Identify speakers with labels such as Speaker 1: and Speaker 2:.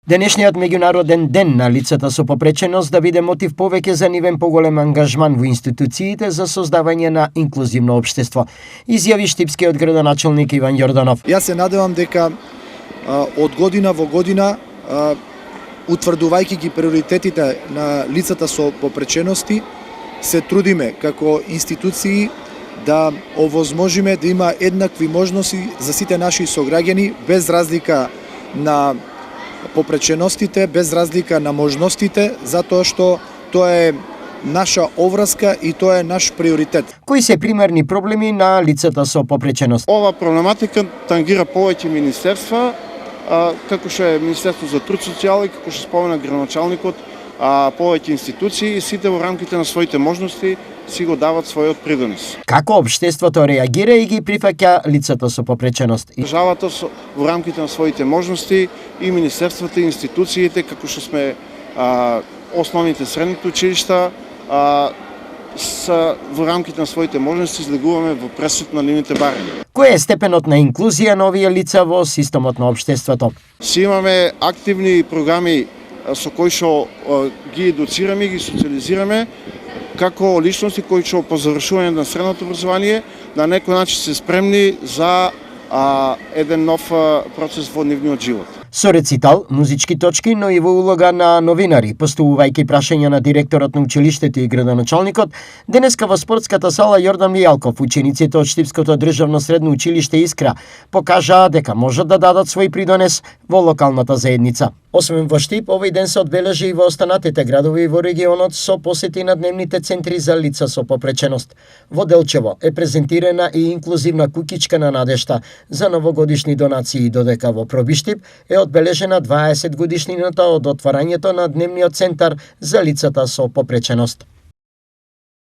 Speaker 1: Денешниот меѓународен ден на лицата со попреченост да биде мотив повеќе за нивен поголем ангажман во институциите за создавање на инклузивно општество, изјави штипскиот градоначелник Иван Јорданов.
Speaker 2: Јас се надевам дека од година во година, утврдувајќи ги приоритетите на лицата со попречености, се трудиме како институции да овозможиме да има еднакви можности за сите наши сограѓани, без разлика на попреченостите, без разлика на можностите, затоа што тоа е наша оврска и тоа е наш приоритет.
Speaker 1: Кои се примерни проблеми на лицата со попреченост?
Speaker 3: Ова проблематика тангира повеќе министерства, како што е Министерство за труд социјала и како што спомена градоначалникот, повеќе институции и сите во рамките на своите можности си го дават својот придонес.
Speaker 1: Како општеството реагира и ги прифаќа лицата со попреченост?
Speaker 3: Државата во рамките на своите можности и министерствата и институциите, како што сме основните средните училишта, во рамките на своите можности излегуваме во пресуд на нивните барања.
Speaker 1: Кој е степенот на инклузија на овие лица во системот на општеството?
Speaker 3: Си имаме активни програми со кои што ги едуцираме и ги социализираме како личности кои што по завршување на средното образование на некој начин се спремни за еден нов процес во нивниот живот.
Speaker 1: Со рецитал, музички точки, но и во улога на новинари, поставувајќи прашања на директорот на училиштето и градоначалникот, денеска во спортската сала Јордан Мијалков, учениците од Штипското државно средно училиште Искра покажаа дека можат да дадат свој придонес во локалната заедница. Освен во Штип, овој ден се одбележи и во останатите градови во регионот со посети на дневните центри за лица со попреченост. Во Делчево е презентирана и инклузивна куќичка на надежта за новогодишни донации, додека во Пробиштип е одбележена 20 годишнината од отварањето на дневниот центар за лицата со попреченост.